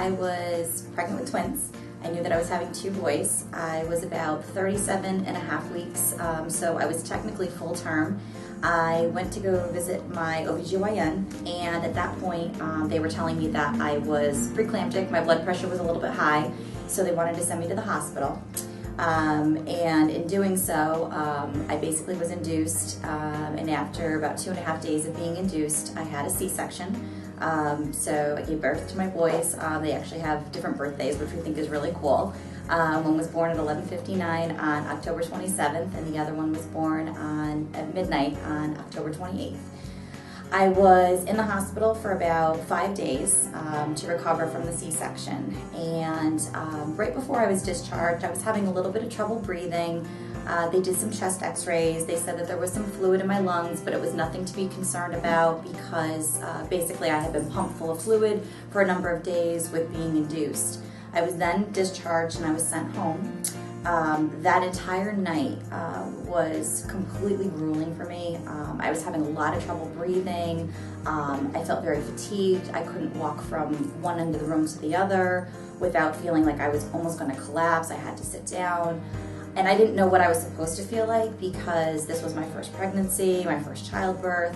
I was pregnant with twins. I knew that I was having 2 boys. I was about 37 and a half weeks, so I was technically full term. I went to go visit my OBGYN, and at that point they were telling me that I was preeclamptic. My blood pressure was a little bit high, so they wanted to send me to the hospital. And in doing so, I basically was induced, and after about 2.5 days of being induced, I had a C-section. So I gave birth to my boys. They actually have different birthdays, which we think is really cool. One was born at 11:59 on October 27th, and the other one was born at midnight on October 28th. I was in the hospital for about 5 days to recover from the C-section, and right before I was discharged, I was having a little bit of trouble breathing. They did some chest x-rays. They said that there was some fluid in my lungs, but it was nothing to be concerned about because basically I had been pumped full of fluid for a number of days with being induced. I was then discharged and I was sent home. That entire night was completely grueling for me. I was having a lot of trouble breathing. I felt very fatigued. I couldn't walk from one end of the room to the other without feeling like I was almost going to collapse. I had to sit down. And I didn't know what I was supposed to feel like because this was my first pregnancy, my first childbirth.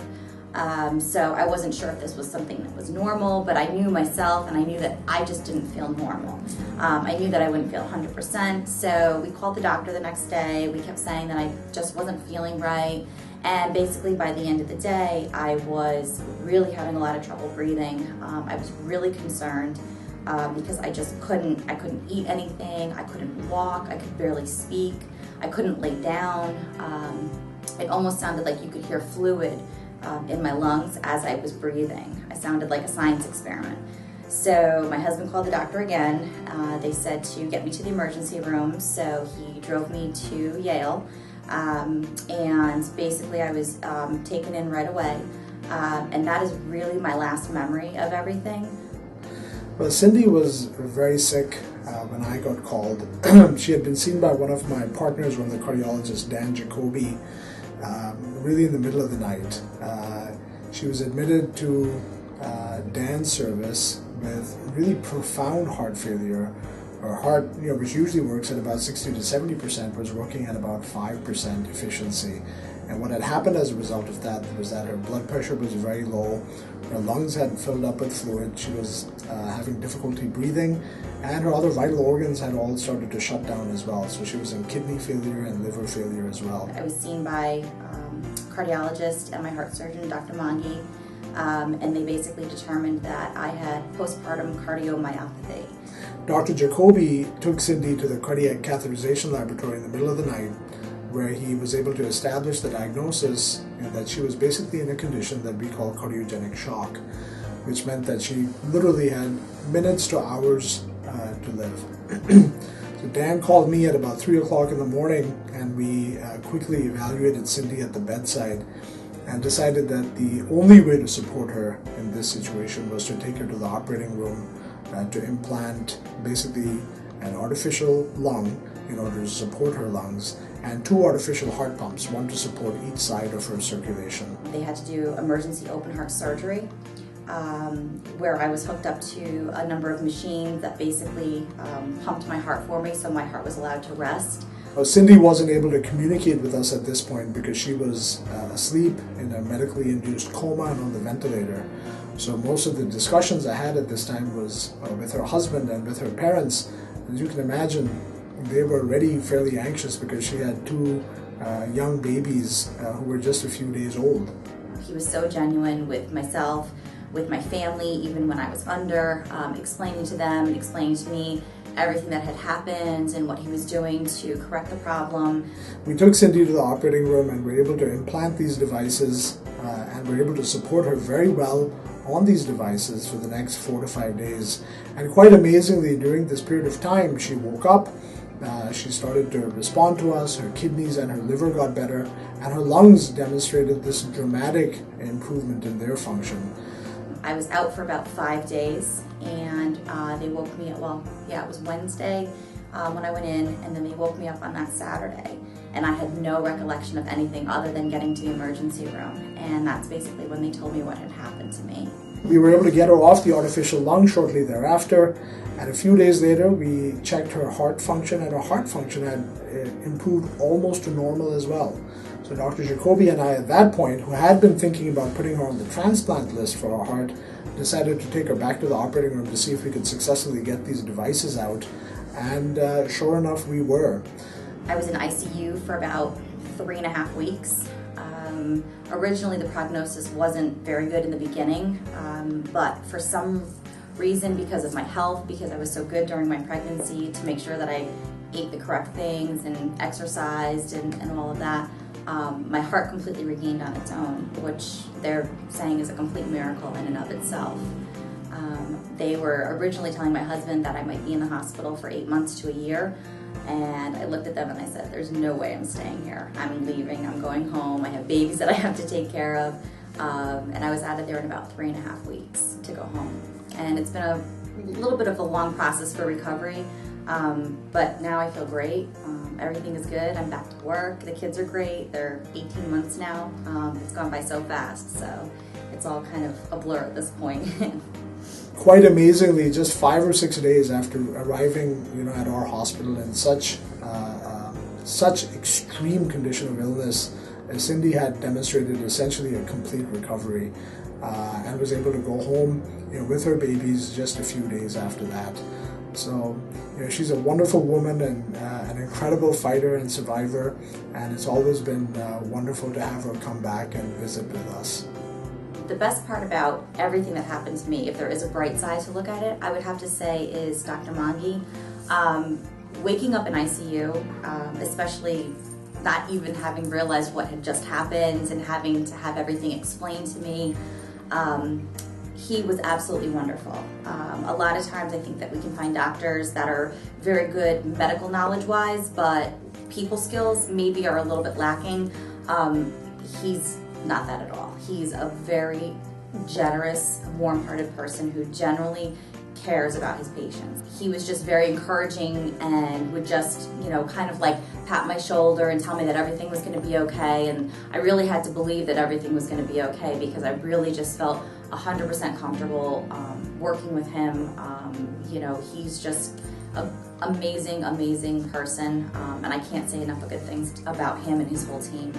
So I wasn't sure if this was something that was normal, but I knew myself and I knew that I just didn't feel normal. I knew that I wouldn't feel 100%, so we called the doctor the next day. We kept saying that I just wasn't feeling right, and basically by the end of the day, I was really having a lot of trouble breathing. I was really concerned because I couldn't eat anything, I couldn't walk, I could barely speak, I couldn't lay down. It almost sounded like you could hear fluid in my lungs as I was breathing. I sounded like a science experiment. So my husband called the doctor again. They said to get me to the emergency room, so he drove me to Yale, and basically I was taken in right away, and that is really my last memory of everything. Well, Cindi was very sick when I got called. She had been seen by one of my partners, one of the cardiologists, Dan Jacoby, really in the middle of the night. She was admitted to Dan's service with really profound heart failure. Her heart, which usually works at about 60 to 70%, was working at about 5% efficiency. And what had happened as a result of that was that her blood pressure was very low, her lungs had filled up with fluid, she was having difficulty breathing, and her other vital organs had all started to shut down as well. So she was in kidney failure and liver failure as well. I was seen by cardiologist and my heart surgeon, Dr. Mangi, and they basically determined that I had postpartum cardiomyopathy. Dr. Jacoby took Cindi to the cardiac catheterization laboratory in the middle of the night, where he was able to establish the diagnosis that she was basically in a condition that we call cardiogenic shock, which meant that she literally had minutes to hours to live. So Dan called me at about 3 o'clock in the morning, and we quickly evaluated Cindi at the bedside and decided that the only way to support her in this situation was to take her to the operating room to implant basically an artificial lung in order to support her lungs, and 2 artificial heart pumps, one to support each side of her circulation. They had to do emergency open heart surgery, where I was hooked up to a number of machines that basically pumped my heart for me, so my heart was allowed to rest. Cindi wasn't able to communicate with us at this point because she was asleep in a medically induced coma and on the ventilator. So most of the discussions I had at this time was with her husband and with her parents. As you can imagine, they were already fairly anxious because she had 2 young babies who were just a few days old. He was so genuine with myself, with my family, even when I was under, explaining to them and explaining to me everything that had happened and what he was doing to correct the problem. We took Cindi to the operating room and were able to implant these devices and were able to support her very well on these devices for the next 4 to 5 days. And quite amazingly, during this period of time, she woke up, she started to respond to us, her kidneys and her liver got better, and her lungs demonstrated this dramatic improvement in their function. I was out for about 5 days, and they woke me up, it was Wednesday when I went in, and then they woke me up on that Saturday. And I had no recollection of anything other than getting to the emergency room. And that's basically when they told me what had happened to me. We were able to get her off the artificial lung shortly thereafter, and a few days later we checked her heart function, and her heart function had improved almost to normal as well. So Dr. Jacoby and I at that point, who had been thinking about putting her on the transplant list for her heart, decided to take her back to the operating room to see if we could successfully get these devices out, and sure enough we were. I was in ICU for about 3.5 weeks. Originally the prognosis wasn't very good in the beginning, but for some reason, because of my health, because I was so good during my pregnancy to make sure that I ate the correct things and exercised and all of that, my heart completely regained on its own, which they're saying is a complete miracle in and of itself. They were originally telling my husband that I might be in the hospital for 8 months to a year, and I looked at them and I said, there's no way I'm staying here. I'm leaving, I'm going home, I have babies that I have to take care of, and I was out of there in about 3.5 weeks to go home. And it's been a little bit of a long process for recovery, but now I feel great. Everything is good. I'm back to work. The kids are great. They're 18 months now. It's gone by so fast, so it's all kind of a blur at this point. Quite amazingly, just 5 or 6 days after arriving, at our hospital in such extreme condition of illness, Cindi had demonstrated essentially a complete recovery, and was able to go home, with her babies just a few days after that. So, she's a wonderful woman and an incredible fighter and survivor, and it's always been wonderful to have her come back and visit with us. The best part about everything that happened to me, if there is a bright side to look at it, I would have to say is Dr. Mangi. Waking up in ICU, especially not even having realized what had just happened and having to have everything explained to me, he was absolutely wonderful. A lot of times I think that we can find doctors that are very good medical knowledge-wise, but people skills maybe are a little bit lacking. He's not that at all. He's a very generous, warm-hearted person who generally cares about his patients. He was just very encouraging and would just, kind of like pat my shoulder and tell me that everything was going to be okay, and I really had to believe that everything was going to be okay because I really just felt 100% comfortable working with him. He's just an amazing person, and I can't say enough of good things about him and his whole team.